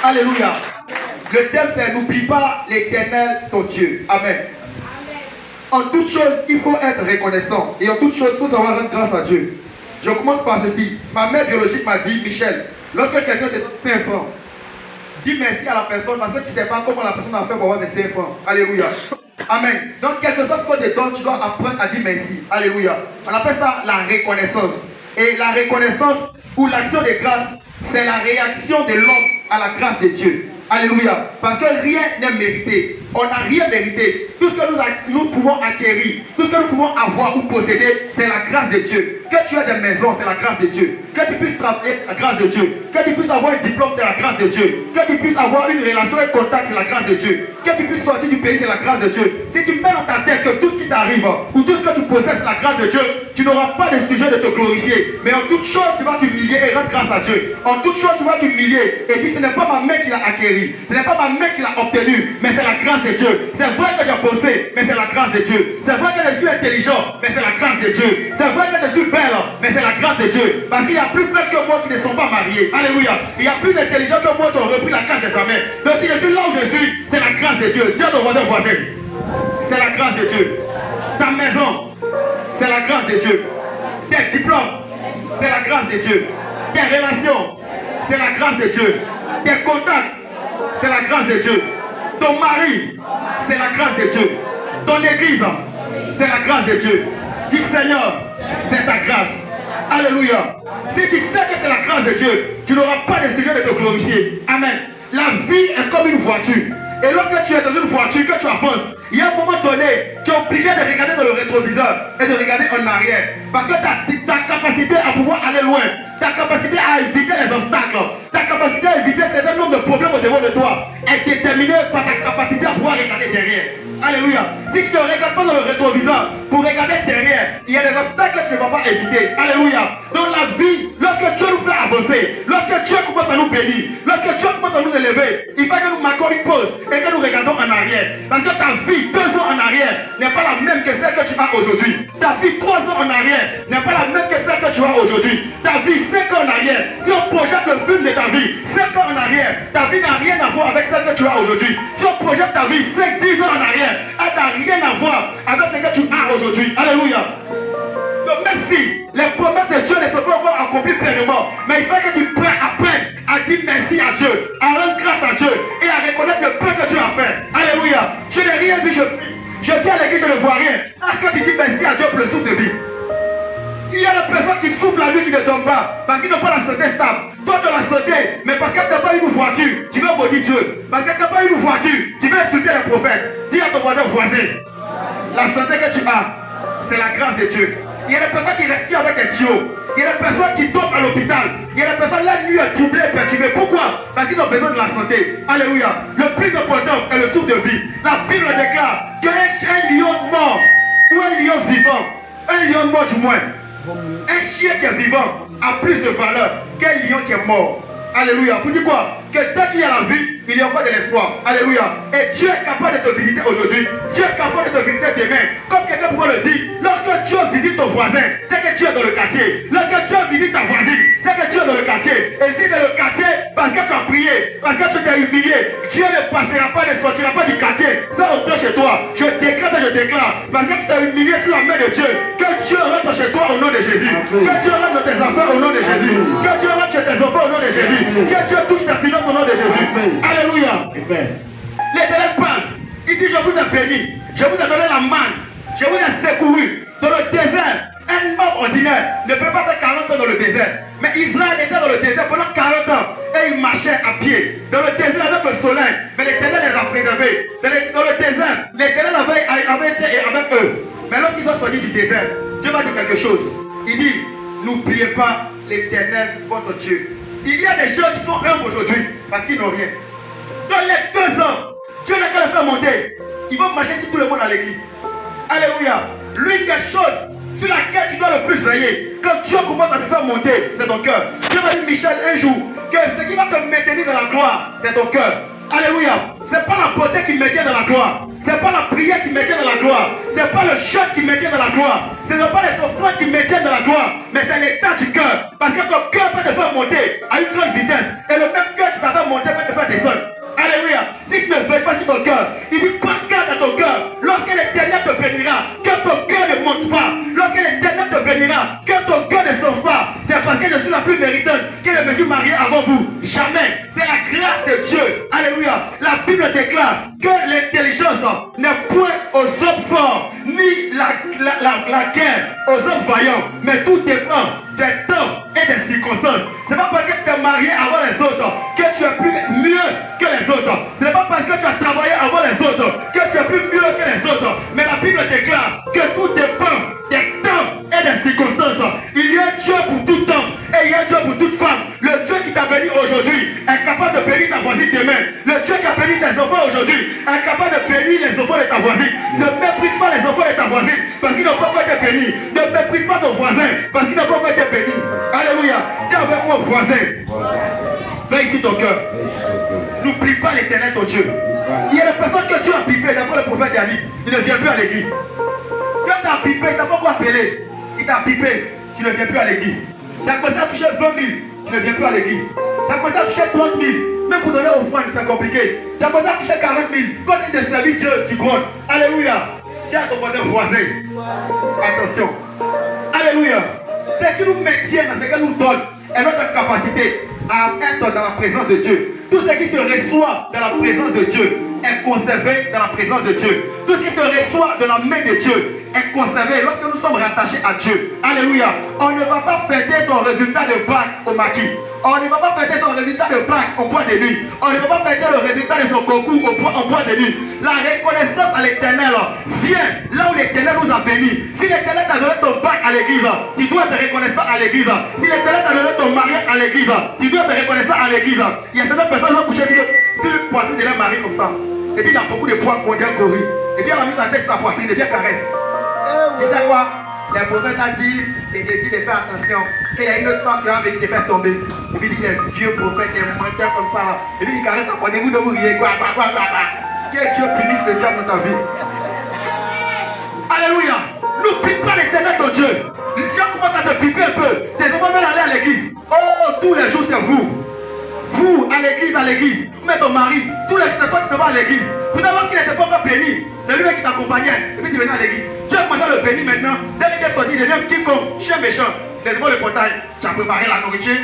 Alléluia. Le thème c'est n'oublie pas l'Éternel ton Dieu. Amen. En toute chose, il faut être reconnaissant. Et en toute chose, il faut savoir rendre grâce à Dieu. Je commence par ceci. Ma mère biologique m'a dit, Michel, lorsque quelqu'un te donne 5 francs, dis merci à la personne parce que tu ne sais pas comment la personne a fait pour avoir des 5 francs. Alléluia. Amen. Donc, quelque chose qu'on te donne, tu dois apprendre à dire merci. Alléluia. On appelle ça la reconnaissance. Et la reconnaissance ou l'action de grâce, c'est la réaction de l'homme à la grâce de Dieu. Alléluia. Parce que rien n'est mérité. On n'a rien mérité. Tout ce que nous pouvons acquérir, tout ce que nous pouvons avoir ou posséder, c'est la grâce de Dieu. Que tu aies des maisons, c'est la grâce de Dieu. Que tu puisses travailler, c'est la grâce de Dieu. Que tu puisses avoir un diplôme, c'est la grâce de Dieu. Que tu puisses avoir une relation et contact, c'est la grâce de Dieu. Que tu puisses sortir du pays, c'est la grâce de Dieu. Si tu mets dans ta tête que tout ce qui t'arrive ou tout ce que tu possèdes, c'est la grâce de Dieu, tu n'auras pas de sujet de te glorifier. Mais en toute chose, tu vas t'humilier et rendre grâce à Dieu. En toute chose, tu vas t'humilier et dire ce n'est pas ma main qui l'a acquéri. Ce n'est pas ma main qui l'a obtenu, mais c'est la grâce de Dieu. C'est vrai que j'ai bossé, mais c'est la grâce de Dieu. C'est vrai que je suis intelligent, mais c'est la grâce de Dieu. C'est vrai que je suis belle, mais c'est la grâce de Dieu. Parce qu'il y a plus belles que moi qui ne sont pas mariés. Alléluia. Il y a plus intelligents que moi qui ont repris la case de sa mère. Donc si je suis là où je suis, c'est la grâce de Dieu. Dis à ton voisin, c'est la grâce de Dieu. Sa maison, c'est la grâce de Dieu. Tes diplômes, c'est la grâce de Dieu. Tes relations, c'est la grâce de Dieu. Tes contacts, c'est la grâce de Dieu. Ton mari, c'est la grâce de Dieu. Ton église, c'est la grâce de Dieu. Dis Seigneur, c'est ta grâce. Alléluia. Si tu sais que c'est la grâce de Dieu, tu n'auras pas de sujet de te glorifier. Amen. La vie est comme une voiture. Et lorsque tu es dans une voiture, que tu avances, il y a un moment donné, tu es obligé de regarder dans le rétroviseur et de regarder en arrière. Parce que ta capacité à pouvoir aller loin, ta capacité à éviter les obstacles, ta capacité à éviter certains nombre de problèmes au devant de toi est déterminée par ta capacité à pouvoir regarder derrière. Alléluia. Si tu ne regardes pas dans le rétroviseur pour regarder derrière, il y a des obstacles que tu ne vas pas éviter. Alléluia. Dans la vie, lorsque Dieu nous fait avancer, lorsque Dieu commence à nous bénir, lorsque Dieu commence à nous élever, il faut que nous marquons une pause et que nous regardons en arrière. Parce que ta vie 2 ans en arrière n'est pas la même que celle que tu as aujourd'hui. Ta vie 3 ans en arrière n'est pas la même que celle que tu as aujourd'hui. Ta vie 5 ans en arrière, si on projette le film de ta vie 5 ans en arrière, ta vie n'a rien à voir avec celle que tu as aujourd'hui. Si on projette ta vie 5-10 ans en arrière, elle n'a rien à voir avec ce que tu as aujourd'hui. Alléluia. Donc même si les promesses de Dieu ne sont pas encore accomplies pleinement, mais il faut que tu apprennes à dire merci à Dieu, à rendre grâce à Dieu et à reconnaître le peu que Dieu a fait. Alléluia. Je n'ai rien vu, je prie. Je viens à l'église, je ne vois rien. Est-ce que tu dis merci à Dieu pour le souffle de vie? Il y a des personnes qui souffrent la nuit qui ne dorment pas parce qu'ils n'ont pas la santé stable. Toi tu as la santé, mais parce que tu n'as pas une voiture, tu veux maudire Dieu. Parce que tu n'as pas une voiture, tu veux insulter les prophètes. Dis à ton voisin, la santé que tu as, c'est la grâce de Dieu. Il y a des personnes qui respirent avec des tuyaux. Il y a des personnes qui tombent à l'hôpital. Il y a des personnes, la nuit est troublée et perturbée. Pourquoi? Parce qu'ils ont besoin de la santé. Alléluia. Le plus important est le souffle de vie. La Bible déclare qu'un lion mort ou un lion vivant, un lion mort du moins, un chien qui est vivant a plus de valeur qu'un lion qui est mort. Alléluia. Pour dire quoi? Que dès qu'il y a la vie, il y a encore de l'espoir. Alléluia. Et Dieu est capable de te visiter aujourd'hui. Dieu est capable de te visiter demain. Comme quelqu'un pourrait le dire, lorsque Dieu visite ton voisin, c'est que Dieu est dans le quartier. Lorsque Dieu visite ta voisine, c'est que Dieu est dans le quartier. Et si c'est le quartier, parce que tu as prié, parce que tu t'es humilié, Dieu ne passera pas, ne sortira pas du quartier sans rentrer chez toi. Je décrète et je déclare, parce que tu t'es humilié sous la main de Dieu, que Dieu rentre chez toi au nom de Jésus. Que Dieu rentre dans tes affaires au nom de Jésus. Que Dieu rentre chez tes enfants au nom de Jésus. Que Dieu touche tes finances au nom de Jésus. Alléluia. L'Éternel parle. Il dit, je vous ai béni. Je vous ai donné la manne. Je vous ai secouru. Dans le désert, un homme ordinaire ne peut pas faire 40 ans dans le désert. Mais Israël était dans le désert pendant 40 ans. Et il marchait à pied. Dans le désert avec le soleil. Mais l'Éternel les a préservés. Dans le désert, l'Éternel avait été avec eux. Mais lorsqu'ils sont sortis du désert, Dieu va dire quelque chose. Il dit, n'oubliez pas l'Éternel, votre Dieu. Il y a des gens qui sont humbles aujourd'hui parce qu'ils n'ont rien. Dans les 2 ans, Dieu n'a qu'à le faire monter. Ils vont marcher sur tout le monde à l'église. Alléluia. L'une des choses sur laquelle tu dois le plus veiller, quand Dieu commence à te faire monter, c'est ton cœur. Dieu m'a dit, Michel, un jour, que ce qui va te maintenir dans la gloire, c'est ton cœur. Alléluia. C'est pas la beauté qui maintient dans la gloire. C'est pas la prière qui maintient dans la gloire. C'est pas le chant qui maintient dans la gloire. Ce n'est pas les offrandes qui maintiennent dans la gloire. Mais c'est l'état du cœur. Parce que ton cœur peut te faire monter à une grande vitesse. Et le même cœur qui t'a fait monter peut te faire descendre. avant vous. Jamais. C'est la grâce de Dieu. Alléluia. La Bible déclare que l'intelligence n'est point aux hommes forts, ni la guerre aux hommes vaillants, mais tout dépend des temps et des circonstances. Ce n'est pas parce que tu es marié avant les autres que tu es plus mieux que les autres. Ce n'est pas parce que tu as travaillé avant les autres que tu es plus mieux que les autres. Mais la Bible déclare que tout dépend des temps et des circonstances. Il y a Dieu pour tout homme et il y a Dieu pour toute femme. Le Dieu qui t'a béni aujourd'hui est capable de bénir ta voisine demain. Le Dieu qui a béni tes enfants aujourd'hui est capable de bénir les enfants de ta voisine. Ne méprise pas les enfants de ta voisine parce qu'ils n'ont pas encore été bénis. Ne méprise pas ton voisin parce qu'ils n'ont pas encore été bénis. Alléluia. Tiens avec moi voisin. Veille sur ton cœur. N'oublie pas l'éternel ton Dieu. Il y a des personnes que Dieu a pipées. D'abord le prophète Yannick, il ne vient plus à l'église. Dieu t'a pipé, il t'a pas encore appelé. Il t'a pipé, tu ne viens plus à l'église. Tu as commencé à toucher 20 000, tu ne viens plus à l'église. Tu as commencé à toucher 30 000, même pour donner offrande, c'est compliqué. Tu as commencé à toucher 40 000, quand il te servit Dieu, tu grondes. Alléluia. Tiens ton voisin. Attention. Alléluia. Ce qui nous maintient, ce qui nous donne, est notre capacité à être dans la présence de Dieu. Tout ce qui se reçoit dans la présence de Dieu est conservé dans la présence de Dieu. Tout ce qui se reçoit de la main de Dieu est conservé lorsque nous sommes rattachés à Dieu. Alléluia. On ne va pas fêter son résultat de bac au maquis. On ne va pas fêter son résultat de bac au bois de nuit. On ne va pas fêter le résultat de son concours au bois de nuit. La reconnaissance à l'éternel vient là où l'éternel nous a bénis. Si l'éternel t'a donné ton bac à l'église, tu dois être reconnaissant à l'église. Si l'éternel t'a donné ton mariage à l'église, tu dois être reconnaissant à l'église. Il y a certaines personnes qui vont coucher sur le poitrine de leur mari comme ça. Et puis il y a beaucoup de poids qu'on dit gorille. Et puis elle a mis sa tête sur la poitrine et puis elle caresse. Tu sais quoi? Les prophètes ont dit et dit de faire attention. Qu'il y a une autre femme qui va venir te faire tomber. Et puis il dit les vieux prophètes, les menteurs comme ça là. Et puis il caresse la poitrine, vous de vous riez quoi. Que Dieu punisse le diable dans ta vie. Alléluia. N'oublie pas l'éternel ton Dieu. Dieu commence à te piper un peu. Tes enfants veulent aller à l'église. Oh, tous les jours c'est vous. Vous, à l'église, vous mettez ton mari, tous les jours, c'est toi qui te vas à l'église. Pourtant, lorsqu'il n'était pas encore béni, c'est lui qui t'accompagnait. Et puis tu venais à l'église. Tu as commencé à le bénir maintenant. Dès qu'il est sorti, il devient quiconque, chien méchant. Laisse-moi le portail. Tu as préparé la nourriture.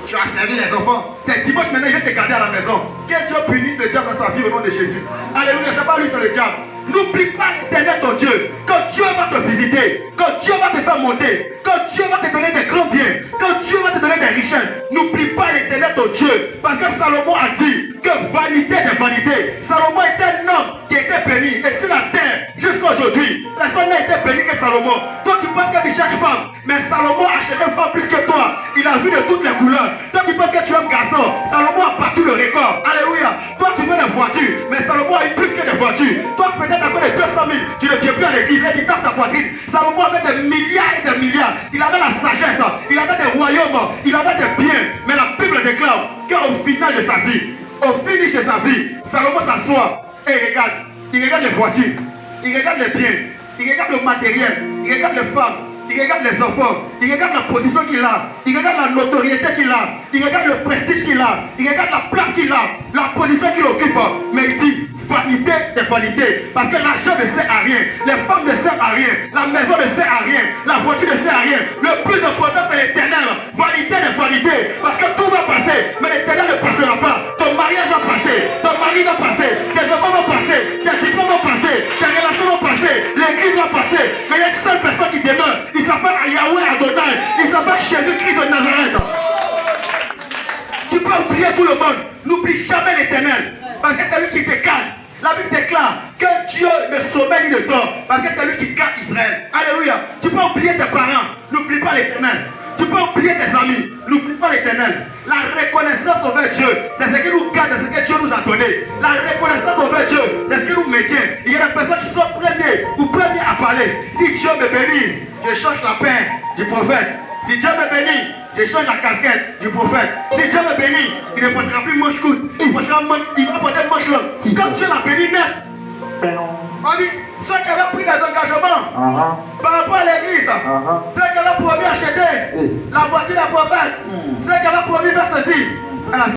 Tu as servi les enfants. C'est dimanche maintenant, il vient te garder à la maison. Que Dieu punisse le diable dans sa vie au nom de Jésus. Alléluia, c'est pas lui, c'est le diable. N'oublie pas l'éternel ton Dieu. Quand Dieu va te visiter, quand Dieu va te faire monter, quand Dieu va te donner des grands biens, quand Dieu va te donner des richesses, n'oublie pas l'éternel ton Dieu. Parce que Salomon a dit que vanité des vanités. Salomon était un homme qui était béni. Et sur la terre, jusqu'à aujourd'hui, personne n'a été béni que Salomon. Toi tu penses que tu cherches femme, mais Salomon a cherché une femme plus que toi. Il a vu de toutes les couleurs. Toi tu penses que tu es un garçon. Salomon a battu le record. Alléluia. Toi tu veux des voitures, mais Salomon a eu plus que des voitures. Toi peut-être encore des 200 000, tu ne viens plus à l'église, là tu tapes ta poitrine. Salomon avait des milliards et des milliards. Il avait la sagesse, il avait des royaumes, il avait des biens. Mais la Bible déclare qu'au final de sa vie, au finish de sa vie, Salomon s'assoit et il regarde. Il regarde les voitures, il regarde les biens, il regarde le matériel, il regarde les femmes, il regarde les enfants, il regarde la position qu'il a, il regarde la notoriété qu'il a, il regarde le prestige qu'il a, il regarde la place qu'il a, la position qu'il occupe. Mais il dit, vanité des vanités, parce que l'argent ne sert à rien, les femmes ne servent à rien, la maison ne sert à rien, la voiture ne sert à rien. Le plus important c'est l'éternel. Vanité des vanités, parce que tout va passer, mais l'éternel ne passera pas. Ton mariage va passer, ton mari va passer, tes enfants vont passer, tes diplômes vont passer, tes relations vont passer, l'église va passer. Mais il y a une seule personne qui demeure, il s'appelle Yahweh Adonai, il s'appelle Jésus-Christ de Nazareth. Tu peux oublier tout le monde, n'oublie jamais l'éternel, parce que c'est lui qui te calme. La Bible déclare que Dieu ne sommeille ni ne dort, parce que c'est lui qui garde Israël. Alléluia. Tu peux oublier tes parents, n'oublie pas l'éternel. Tu peux oublier tes amis, n'oublie pas l'éternel. La reconnaissance envers Dieu, c'est ce qui nous garde, c'est ce que Dieu nous a donné. La reconnaissance envers Dieu, c'est ce qui nous maintient. Il y a des personnes qui sont premiers à parler. Si Dieu me bénit, je change la paix du prophète. Si Dieu me bénit, je change la casquette du prophète. Si Dieu me bénit, il ne portera plus manche courte, il va porter manche longue. Comme Dieu l'a béni net. On dit, ceux qui avaient pris des engagements par rapport à l'église, ceux qui avaient promis acheter la voiture des prophètes, ceux qui avaient promis faire ceci,